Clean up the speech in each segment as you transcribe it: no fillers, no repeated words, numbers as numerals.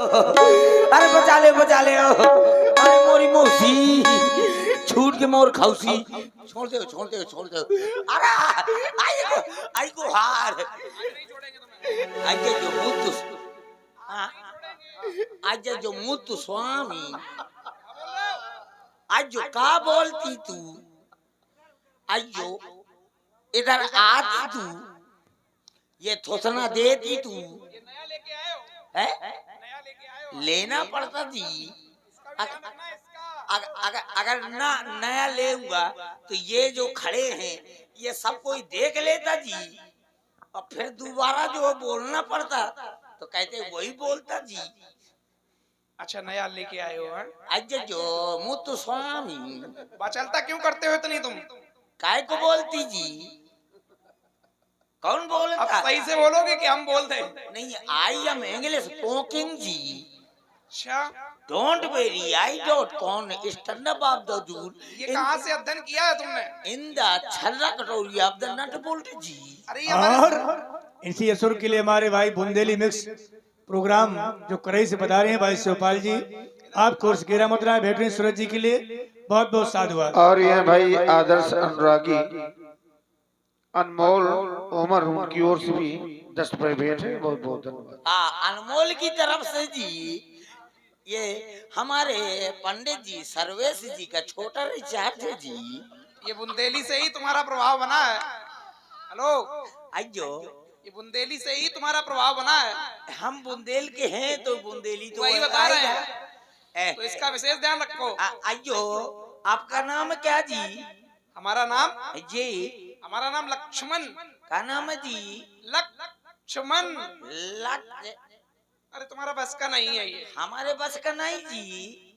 अरे बचा ले अरे मोरी मौसी छूट के मोर खाउसी छोड़ दे अरे आई को हार आज जो मुत्तु स्वामी आज जो का बोलती तू आज जो इधर आती तू ये थोसना देती तू है लेना पड़ता जी अगर ना नया लेऊंगा तो ये जो खड़े हैं ये सब कोई देख लेता जी और फिर दोबारा जो बोलना पड़ता तो कहते वही बोलता जी। अच्छा नया लेके आए हो? आज जो मुत्तु स्वामी बचलता क्यों करते हो इतनी तुम? काय को बोलती जी? कौन बोलता? अब सही से बोलोगे कि हम बोल दें? नहीं आई एम इंग्लिश टॉकिंग जी। अच्छा डोंट वेरी आई डोंट कौन स्टैंड अप ऑफ द दूर। ये कहाँ से अध्ययन किया है तुमने? इन द छर्रा कटोरी ऑफ द नट बोल्ट जी। अरे और इसी असुर के लिए हमारे भाई बुंदेली मिक्स प्रोग्राम जो करई से बता रहे हैं भाई शिवपाल जी, आप कोर्स गेरा मुद्रा भेट रहे हैं सूरज जी के लिए बहुत बहुत साधुवाद। और ये भाई आदर्श अनुरागी अनमोल उमर उनकी ओर से भी 10 रुपए भेंट है, बहुत बहुत धन्यवाद। हाँ अनमोल की तरफ से जी ये हमारे पंडित जी सर्वेश जी का छोटा रिचार्ज है जी। ये बुंदेली से ही तुम्हारा प्रभाव बना है। हेलो अयो ये बुंदेली से ही तुम्हारा प्रभाव बना है। हम बुंदेल के हैं तो बुंदेली तो वही बता रहे हैं, हैं तो इसका विशेष ध्यान रखो। अयो आपका नाम क्या जी? हमारा नाम जी हमारा नाम लक्ष्मण का नाम है जी? लक्ष्मण। लक अरे तुम्हारा बस का नहीं है ये। हमारे बस का नहीं जी।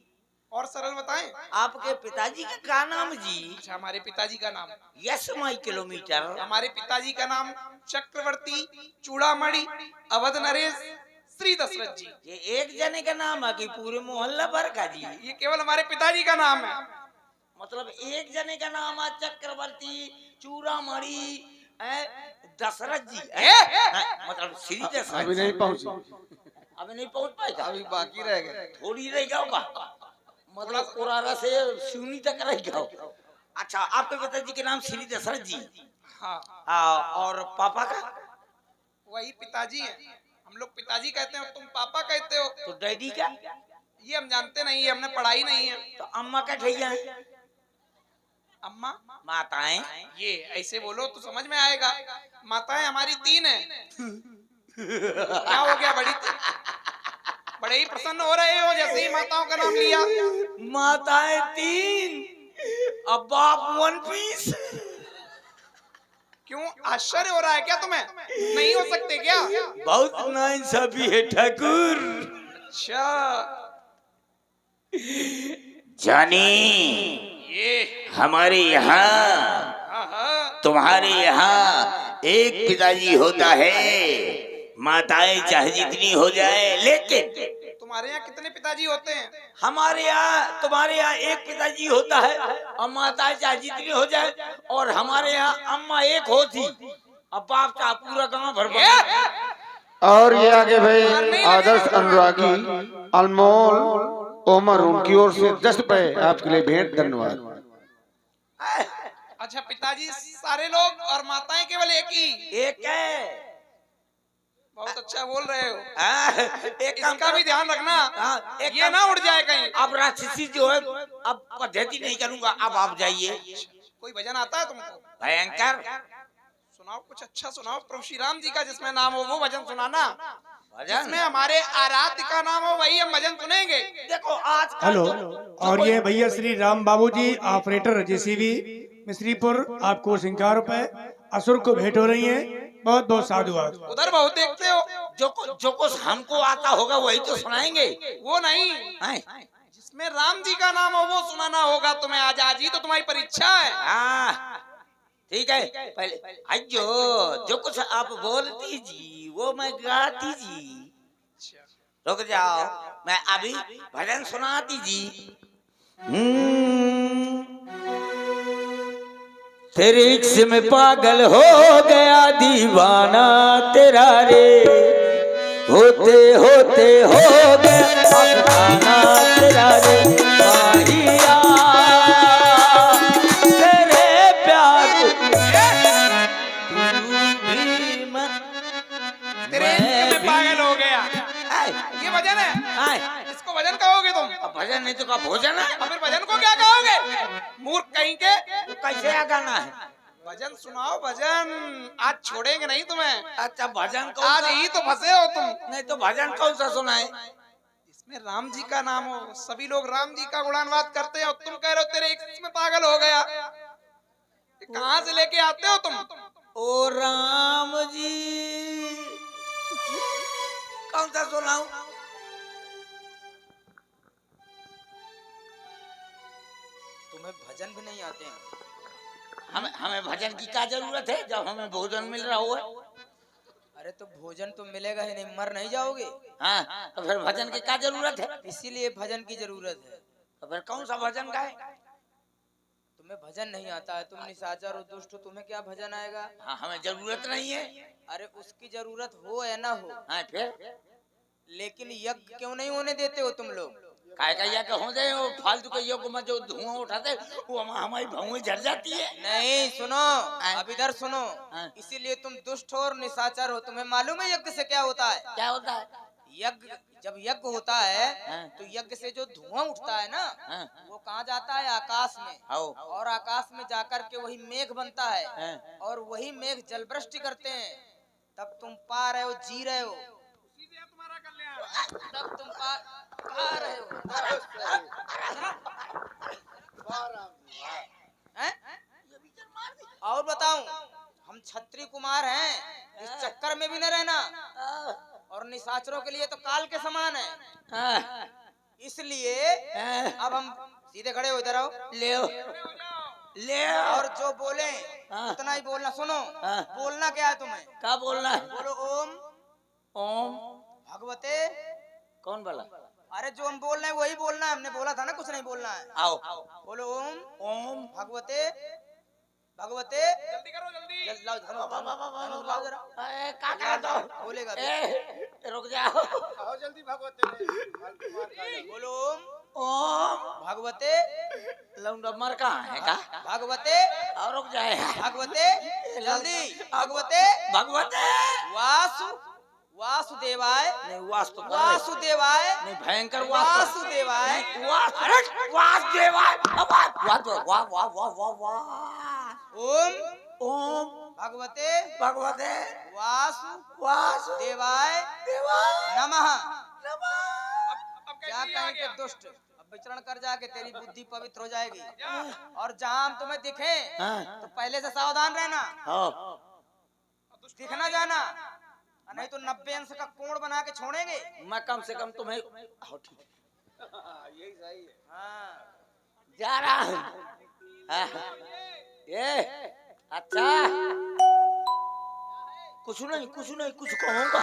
और सरल बताएं? आपके पिताजी का क्या नाम जी? अच्छा हमारे पिताजी का नाम यस माई किलोमीटर। हमारे पिताजी का नाम चक्रवर्ती चूड़ामणि अवध नरेश श्री दशरथ जी। ये एक जने का नाम है कि पूरे मोहल्ला भर का जी? ये केवल हमारे पिताजी का नाम है। मतलब एक जने का नाम है चक्रवर्ती चूड़ामणि दशरथ जी मतलब श्री दशरथ। अभी नहीं पहुंची, अभी नहीं पहुंच पाएगा, अभी बाकी रह गए, थोड़ी रह गया होगा, मतलब कोरारा से सिवनी तक रह गया। अच्छा आपके पिताजी के नाम श्री दशरथ जी। हाँ और पापा का? वही पिताजी है, हम लोग पिताजी कहते हैं, तुम पापा कहते हो। तो डैडी का? ये हम जानते नहीं है, हमने पढ़ाई नहीं है। तो अम्मा का ठैया है? अम्मा माताएं? ये ऐसे बोलो तो समझ में आएगा। माताएं हमारी 3 है। क्या हो गया? बड़े ही प्रसन्न हो रहे हो जैसे ही माताओं का नाम लिया। माताएं 3 अब बाप 1 पीस। क्यों आश्चर्य हो रहा है क्या तुम्हें? नहीं हो सकते क्या? बहुत नाइंसाफी है ठाकुर। अच्छा जानी ये हमारे यहाँ तुम्हारे यहाँ एक पिताजी होता है, माताएं चाहे जितनी हो जाए, लेकिन तुम्हारे यहाँ कितने पिताजी होते हैं? हमारे यहाँ तुम्हारे यहाँ एक पिताजी होता है और माताएं चाहे जितनी हो जाए, और हमारे यहाँ अम्मा एक होती अब बाप का पूरा गांव भर। और ये आगे भाई आदर्श अनुरागी अनमोल उमर उनकी ओर से 10 रुपए आपके लिए भेंट, धन्यवाद। अच्छा पिताजी सारे लोग और माताएं केवल एक ही? एक है। बहुत अच्छा बोल रहे हो। एक इसका भी ध्यान रखना, ये ना उड़ जाए कहीं। अब राक्षसी जो है अब पद्धति नहीं करूंगा, अब आप जाइए। कोई भजन आता है तुमको? भयंकर सुनाओ, कुछ अच्छा सुनाओ प्रभु श्री राम जी का जिसमें नाम हो वो भजन सुनाना। भजन जिसमें हमारे आराध्य का नाम हो वही हम भजन सुनेंगे। देखो आज हेलो, और ये भैया श्री राम बाबू जी ऑपरेटर जेसीबी मिश्रीपुर, आपको 50 रुपए असुर को भेंट हो रही है, बहुत बहुत साधुवाद। उधर बहुत देखते हो। जो कुछ हमको आता होगा वही तो सुनाएंगे। वो नहीं, जिसमें राम जी का नाम हो वो सुनाना होगा तुम्हें। आज ही तो तुम्हारी परीक्षा है। ठीक है, पहले जो कुछ आप बोलती जी वो मैं गाती जी। रुक जाओ, मैं अभी भजन सुनाती जी। तेरे इश्क में पागल हो गया दीवाना तेरा रे, होते होते हो गया भजन है, हाँ, इसको भजन कहोगे तुम? अब भजन नहीं तो का भोजन है। अब फिर भजन को क्या कहोगे? मूर्ख कहीं के। तो कैसे आ गाना है? भजन सुनाओ भजन, आज छोड़ेंगे नहीं तुम्हें। अच्छा भजन कौन आज सा? ही तो फंसे हो तुम। नहीं तो भजन कौन सा सुनाए? इसमें राम जी का नाम हो, सभी लोग राम जी का गुणानवाद करते हैं और तुम कह रहे हो तेरे एक में पागल हो गया। ये कहाँ से लेके आते हो तुम? ओ राम जी, कौन सा सुनाऊं? तुम्हें भजन भी नहीं आते हैं? हमें हमें भजन की क्या जरूरत है जब हमें भोजन मिल रहा हो? अरे तो भोजन तो मिलेगा ही नहीं, मर नहीं जाओगे? हाँ, तो फिर भजन की क्या जरूरत है? इसीलिए भजन की जरूरत है। तो फिर कौन सा भजन गाए? तुम्हें भजन नहीं आता है, तुम निशाचर हो, दुष्ट हो, तुम्हें क्या भजन आएगा? हाँ, हमें जरूरत नहीं है। अरे उसकी जरूरत हो या ना हो, हाँ फिर लेकिन यज्ञ क्यों नहीं होने देते हो तुम लोग? काय का यज्ञ हो जाए, वो फालतू के योग में जो धुआं उठाते वो हमारी भौएं झड़ जाती है। नहीं सुनो, अब इधर सुनो। हाँ। इसीलिए तुम दुष्ट हो और निशाचर हो। तुम्हें मालूम है यज्ञ से क्या होता है? क्या होता है? यज्ञ, जब यज्ञ होता है हाँ। तो यज्ञ से जो धुआं उठता है ना, हाँ। वो कहाँ जाता है? आकाश में। आओ। और आकाश में जाकर के वही मेघ बनता है, हाँ। और वही मेघ जलवृष्टि करते हैं। तब तुम पा रहे हो, जी रहे हो। तुम्हारा कल्याण। तब तुम पा रहे हो। हैं? और बताऊं, हम क्षत्रिय कुमार हैं, इस चक्कर में भी न रहना। और निशाचरों के लिए तो काल के समान है। हाँ। इसलिए हाँ। अब हम सीधे खड़े हो, इधर आओ। ले ले और जो बोले हाँ। उतना ही बोलना। सुनो, हाँ। बोलना क्या है तुम्हें? क्या बोलना है? बोलो ओम ओम। भगवते। कौन बोला? अरे जो हम बोल रहे हैं वही बोलना है, हमने बोला था ना कुछ नहीं बोलना है। आओ। बोलो ओम ओम भगवते भगवते। जल्दी करो जल्दी। लाओ धनुष लाओ जरा। क्या कर दो? बोलेगा रुक जाओ। आओ जल्दी भगवती। बोलो ओम ओम भगवते लौंडा मर कहाँ है का? भगवते और रुक जाए। भगवते जल्दी भगवते भगवते वासु वासुदेवाय। नहीं वास्तु वासुदेवाय नहीं भयंकर वास्तु वासुदेवाय वासुदेवाय वाह वाह वाह वाह वाह। ओम ओम भगवते भगवते वासुदेवाय देवाय नमः। अब क्या कैसे आ कहेंगे गया? दुष्ट? अब विचरण कर जाके तेरी बुद्धि पवित्र हो जाएगी। और जहाँ हम तुम्हें दिखे हाँ। तो पहले से सावधान रहना, हाँ। दिखना जाना, नहीं तो 90 अंश का कोण बना के छोड़ेंगे। मैं कम से कम तुम्हें हाँ, ठीक है। यही सही है। हाँ। जा रहा हूँ। हाँ। ये अच्छा कुछ नहीं कुछ कहूँगा।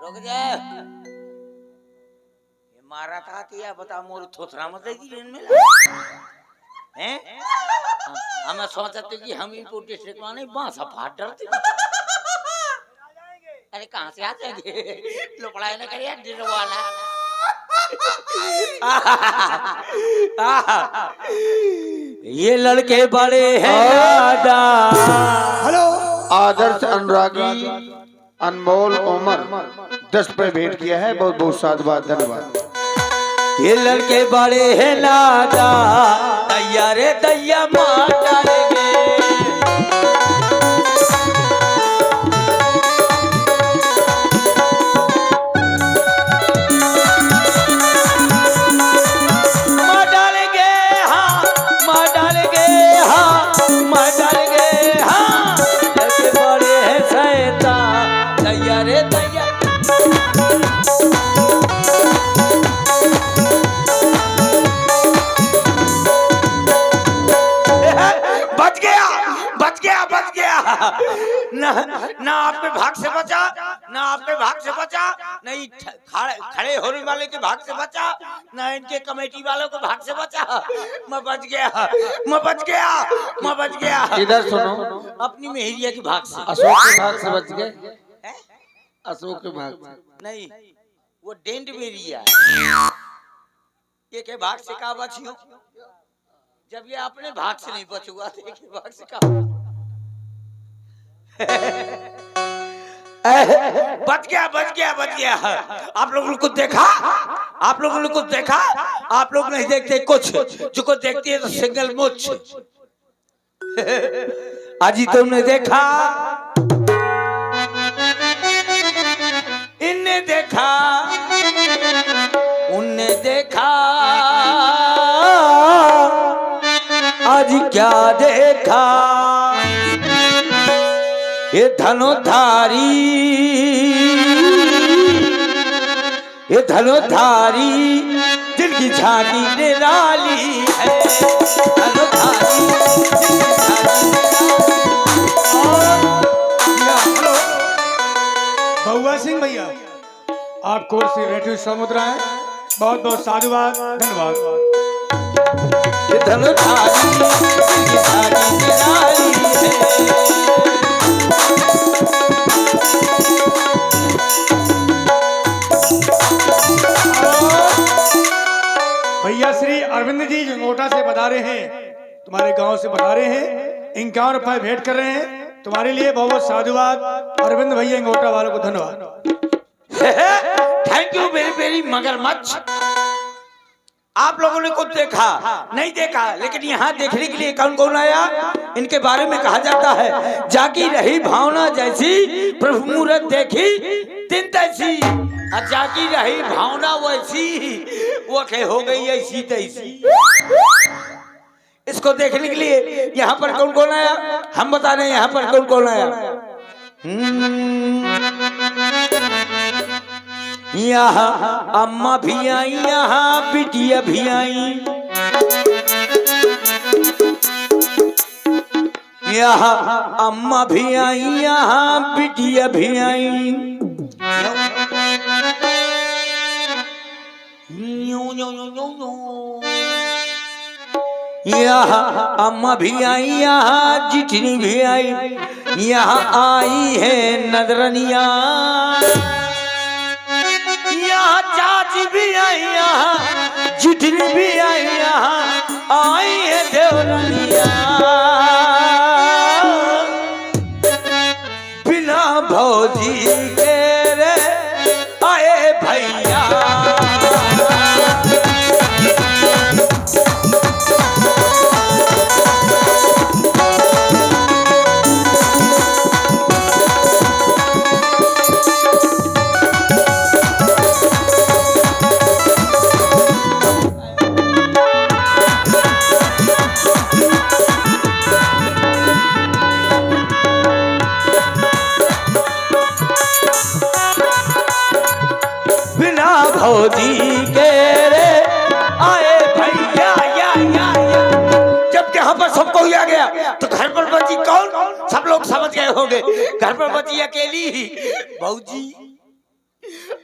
रुक जा। ये मारा था या बता मोर थोथरा मत की रेन में हैं? हमें सोचते कि हम ही पोटे से नहीं बांसा फाट डरते। अरे कहाँ से आ जाएंगे? लोपड़ाई न करिए डरवाना। ये लड़के बड़े हैं दादा। हेलो आदर्श अनुरागी अनमोल उमर 10 पे भेंट किया है। बहुत बहुत साधुवाद, धन्यवाद। ये लड़के बड़े हैं नादा, दैया रे दैया मार डालेंगे। मार डालेंगे हाँ, मार डालेंगे हाँ, मार डालेंगे हाँ। लड़के बड़े हैं शैतान, दैया रे दैया। बच गया ना आपके भाग से बचा, ना आपके भाग से बचा, नहीं खड़े होने वाले के भाग से बचा, ना इनके कमेटी वालों के भाग से बचा। मैं बच गया। इधर सुनो, अपनी मेहरिया के भाग से। अशोक के भाग से बच गए। अशोक के भाग से नहीं, वो डेंट मेहरिया ये के भाग से का बचियो? जब ये अपने भाग से नहीं बचुआ तो एक भाग से का बच गया बच गया बच गया। आप लोगों को देखा, आप लोगों ने कुछ देखा? आप लोग नहीं देखते कुछ, जो को देखती है तो सिंगल मुछ। आज ही तुमने देखा, इनने देखा, उनने देखा, आज क्या देखा? ये धनुधारी, ये धनुधारी जिनकी झांकी निराली है, धनुधारी जिनकी झांकी निराली। बहुआ सिंह भैया, आप कोर्स से बैठे समुद्र हैं, बहुत बहुत साधुवाद, धन्यवाद। ये धनुधारी जिनकी झांकी निराली है। भैया श्री अरविंद जी जंगोटा से पधारे हैं, तुम्हारे गांव से पधारे हैं, 51 रुपए भेंट कर रहे हैं तुम्हारे लिए। बहुत बहुत साधुवाद अरविंद भैया जंगोटा वालों को धन्यवाद। थैंक यू वेरी वेरी मगरमच्छ। आप लोगों ने कुछ देखा नहीं देखा, लेकिन यहाँ देखने के लिए कौन कौन आया? इनके बारे में कहा जाता है, जाकी रही भावना जैसी, प्रभु मूरत देखी दिन तैसी। और जाकी रही भावना वैसी, वो के हो गई ऐसी तैसी। इसको देखने के लिए यहाँ पर कौन कौन आया? हम बता रहे हैं यहाँ पर कौन कौन आया। यहाँ अम्मा भी आई, यहाँ बिटिया भी आई, यहाँ अम्मा भी आई, यहाँ बिटिया भी आई। यहाँ अम्मा भी आई, यहाँ जिठनी भी आई, यहाँ आई है नदरनिया, यहाँ चाची भी आई, यहाँ जिठनी भी आई, यहाँ आई है देवरनिया। बिना भौजी के रे आए भैया, भौजी के रे आए भैया या। जब यहाँ पर सबको आ गया तो घर पर बची कौन? सब लोग समझ गए होंगे, घर पर बची अकेली ही भौजी।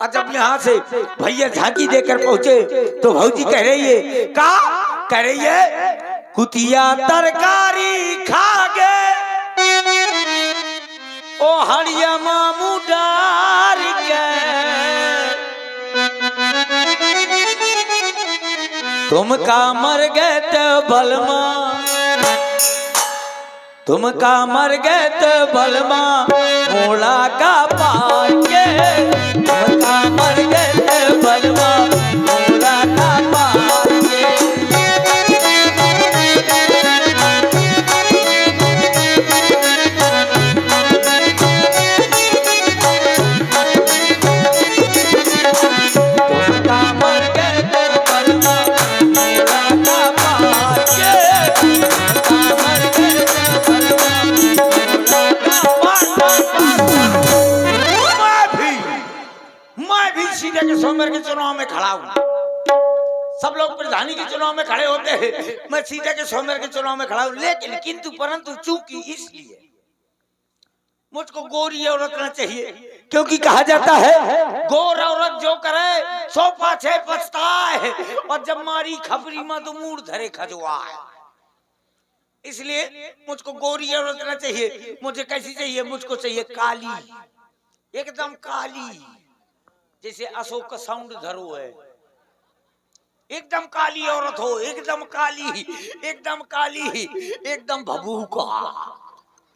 और जब यहाँ से भैया झांकी देकर पहुंचे तो भौजी कह रही है, का कह रही है? कुतिया तरकारी खा गए ओ हरिया मामू डार गए, तुम का मर गए तो बलमा, तुम का मर गए तो बलमा मोड़ा का पाके, तुम का मर गए तो बलमा मोड़ा का पाके। सोमवार के चुनाव में खड़ा हूँ, सब लोग प्रधानी के चुनाव में खड़े होते हैं, मैं सीधे के सोमवार के चुनाव में खड़ा हूँ। लेकिन किंतु परंतु चूंकि इसलिए मुझको गोरी औरत रहना चाहिए, क्योंकि कहा जाता है गोर औरत जो करे सो पाछे पछताए, और जब मारी खबरी में तो मूड धरे खजवाए। इसलिए मुझको गोरी औरत रहना चाहिए। मुझे कैसी चाहिए? मुझको चाहिए काली, एकदम काली, जैसे अशोक का साउंड धरो है, एकदम काली औरत हो, एकदम काली, एकदम काली, एकदम भभूका।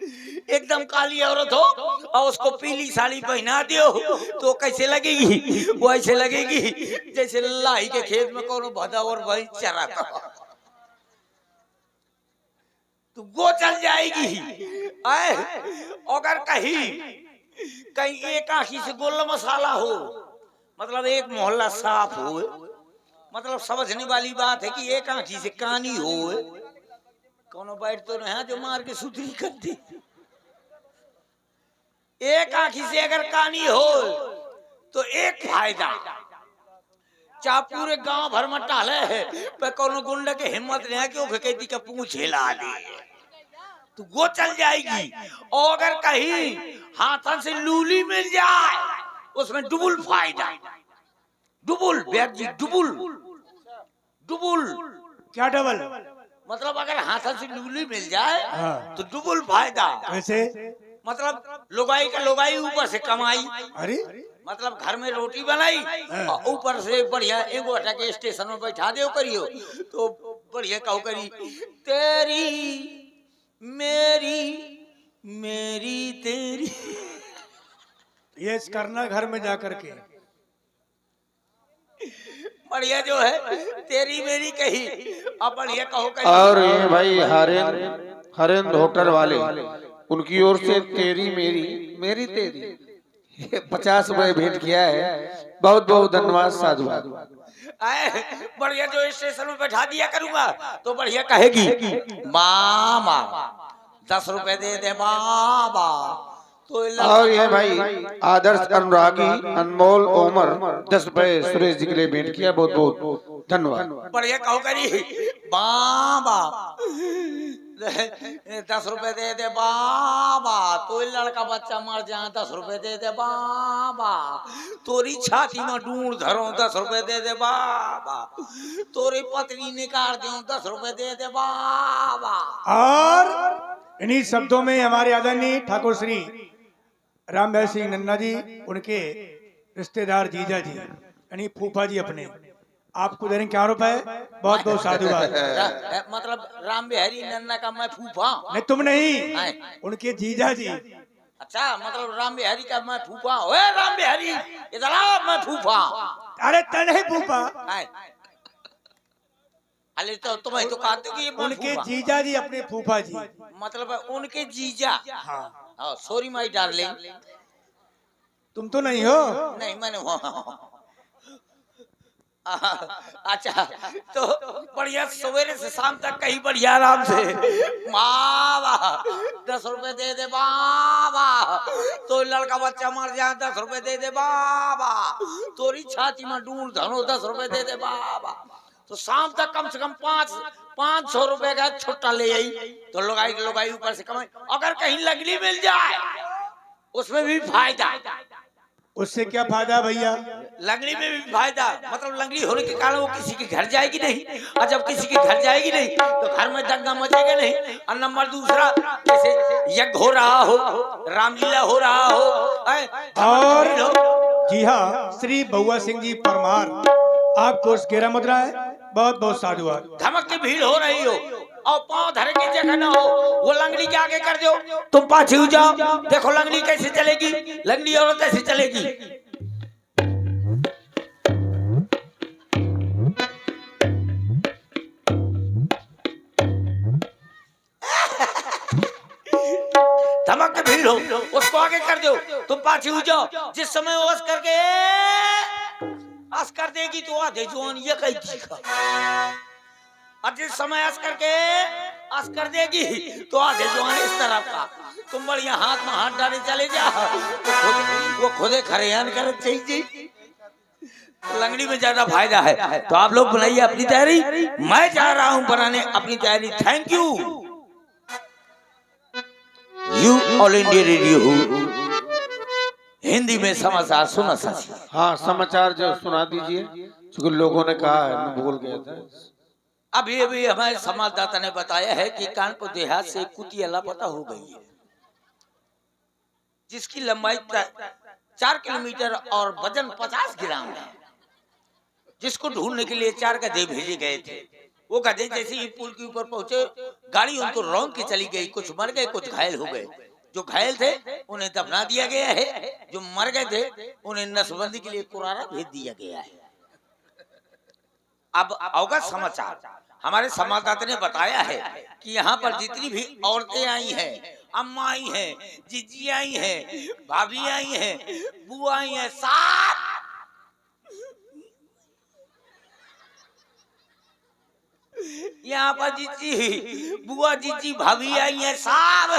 एकदम काली औरत हो और उसको पीली साड़ी पहना दियो तो कैसे लगेगी? वो ऐसे लगेगी जैसे लाही के खेत में कोनो भदा और भाई चराता हो। तो वो चल जाएगी। आए अगर कहीं कहीं एक आंखी से गोल मसाला हो, मतलब एक मोहल्ला साफ हो, मतलब समझने वाली बात है कि एक आंखी से कानी हो, कोनो बैठ तो नहीं जो मार के सुथरी कर दी। एक आंखी से अगर कानी हो तो एक फायदा, चाहे पूरे गांव भर में टाले है पर कोनो गुंडा के हिम्मत नहीं है कि वो कहती का पूंछ हिला दे, तो वो चल जाएगी। और अगर कहीं हाथन से लूली मिल जाए उसमें डबल फायदा, डबल बैठ जी, डबल डबल। क्या डबल? मतलब अगर हाथन से लूली मिल जाए हाँ। तो डबल फायदा। वैसे मतलब लोगाई का लोगाई ऊपर से कमाई, अरे मतलब घर में रोटी बनाई और ऊपर से बढ़िया एगो हटा के स्टेशन में बैठा दे करियो तो बढ़िया कहो करी तेरी मेरी मेरी तेरी। ये करना घर में जा करके बढ़िया जो है तेरी मेरी कही अब बढ़िया कहो कही। और ये भाई हरेंद्र होटल वाले, उनकी ओर से तेरी मेरी मेरी तेरी 50 रुपए भेंट किया है। बहुत बहुत धन्यवाद साधुवाद। बढ़िया जो स्टेशन में बैठा दिया करूंगा तो बढ़िया कहेगी मामा 10 रुपए दे दे बाबा। तो और ये भाई आदर्श अनुरागी अनमोल ओमर 10 रुपए सुरेश जी के लिए भेंट किया। बहुत बहुत धन्यवाद। बढ़िया कहो करी बाबा 10 रुपए दे दे बाबा। तो लड़का बच्चा मर जाए 10 रुपए दे दे बाबा। तोरी छाती में ढूंढ धरो 10 रुपए दे दे बाबा। तोरी पत्नी निकाल दो 10 रुपए दे दे बाबा। और इन्हीं शब्दों में हमारे आदरणीय ठाकुर श्री राम भाई सिंह नन्ना जी, उनके रिश्तेदार जीजा जी यानी फूफा जी अपने, आपको दे रहे 4 रुपए। बहुत बहुत साधुवाद। मतलब राम बिहारी नन्ना का मैं फूफा? नहीं तुम नहीं, उनके जीजा जी। अच्छा मतलब राम बिहारी का मैं फूफा? ओए राम बिहारी इधर आ, मैं फूफा। अरे तने फूफा, अरे तो तुम्हें तो कहते कि ये मैं उनके फूफा। जीजा जी अपने फूफा जी। मतलब उनके जीजा। हाँ सॉरी माय डार्लिंग। तुम तो नहीं हो। नहीं मैंने अच्छा तो बढ़िया सवेरे से शाम तक कहीं बढ़िया आराम से बाबा 10 रुपए दे दे बाबा। तो लड़का बच्चा मर जाए 10 रुपए दे दे बाबा। तोरी छाती में ढूंढ धरो 10 रुपए दे दे बाबा। तो शाम तक कम से कम 500 रुपए का छुट्टा ले आई तो लोगाई ऊपर से कमाई। अगर कहीं लगनी मिल जाए उसमें भी फायदा। उससे क्या फायदा भैया? लंगड़ी में भी फायदा, मतलब लंगड़ी होने के कारण वो किसी के घर जाएगी नहीं, और जब किसी के घर जाएगी नहीं तो घर में दंगा मचेगा नहीं। और नंबर दूसरा जैसे यज्ञ हो रहा हो, रामलीला हो रहा हो, और जी हाँ, श्री बउआ सिंह जी परमार आपको उस 11 मुद्रा है। बहुत बहुत साधुवाद। धमक की भीड़ हो रही हो और पांव धरे की जगह ना हो, वो लंगड़ी के आगे कर दो, तुम पाछे हो जाओ। देखो लंगड़ी कैसे चलेगी, लंगड़ी औरत कैसे चलेगी। धमक की भीड़ हो, उसको आगे कर दो, तुम पाछे हो जाओ। जिस समय वो करके अस कर देगी तो आधे जवान ये कहीं दिखा, और जिस समय अस करके अस कर देगी तो आधे जवान इस तरफ का। तुम बढ़िया हाथ में हाथ डाले चले जा, वो खुदे खरियान कर चाहिए। लंगड़ी में ज्यादा फायदा है। तो आप लोग बनाइए अपनी तैयारी, मैं जा रहा हूं बनाने अपनी तैयारी। Thank you. All India radio Hindi में समाचार सुना सच। हाँ समाचार जो सुना दीजिए, क्योंकि लोगों ने कहा है, मैं भूल गया था। अभी अभी हमारे संवाददाता ने बताया है कि कानपुर देहात से कुतिया लापता हो गई है, जिसकी लंबाई 4 किलोमीटर और वजन 50 ग्राम है, जिसको ढूंढने के लिए 4 गधे भेजे गए थे। वो कहते हैं जैसे ही पुल के ऊपर पहुंचे गाड़ी उनको रौंद के चली गई, कुछ मर गए कुछ घायल हो गए। जो घायल थे उन्हें दफना दिया गया है, जो मर गए थे उन्हें नसबंदी के लिए कुरारा भेज दिया गया है। अब अवगत समाचार हमारे संवाददाता ने बताया है कि यहाँ पर जितनी भी औरतें आई हैं, अम्मा आई हैं, जीजी आई हैं, भाभी आई हैं, बुआ आई हैं, सब यहाँ पर जीजी बुआ जीजी भाभी आई हैं, सब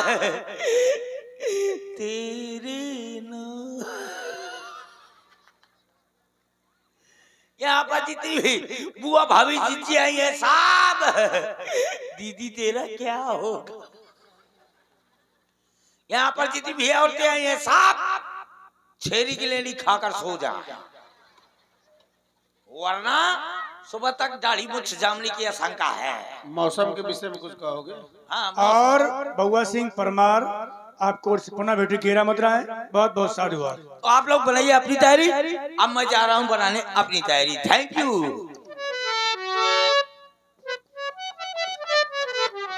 तेरे नाम। यहाँ पर जितनी भी बुआ भाभी जीजी आई है, सब दीदी तेरा क्या होगा। यहाँ पर जितनी भी औरतें आई हैं, सब छेरी की लेनी खाकर सो जा, वरना सुबह तक दाढ़ी मुछ जामने की आशंका है। मौसम के विषय में कुछ कहोगे? हाँ, और बउआ सिंह परमार आपको और से पुनः भेटी केरा मुद्रा है। बहुत बहुत साधुवाद। तो आप लोग बनाइए अपनी तैयारी, अब मैं जा रहा हूँ बनाने अपनी तैयारी। Thank you.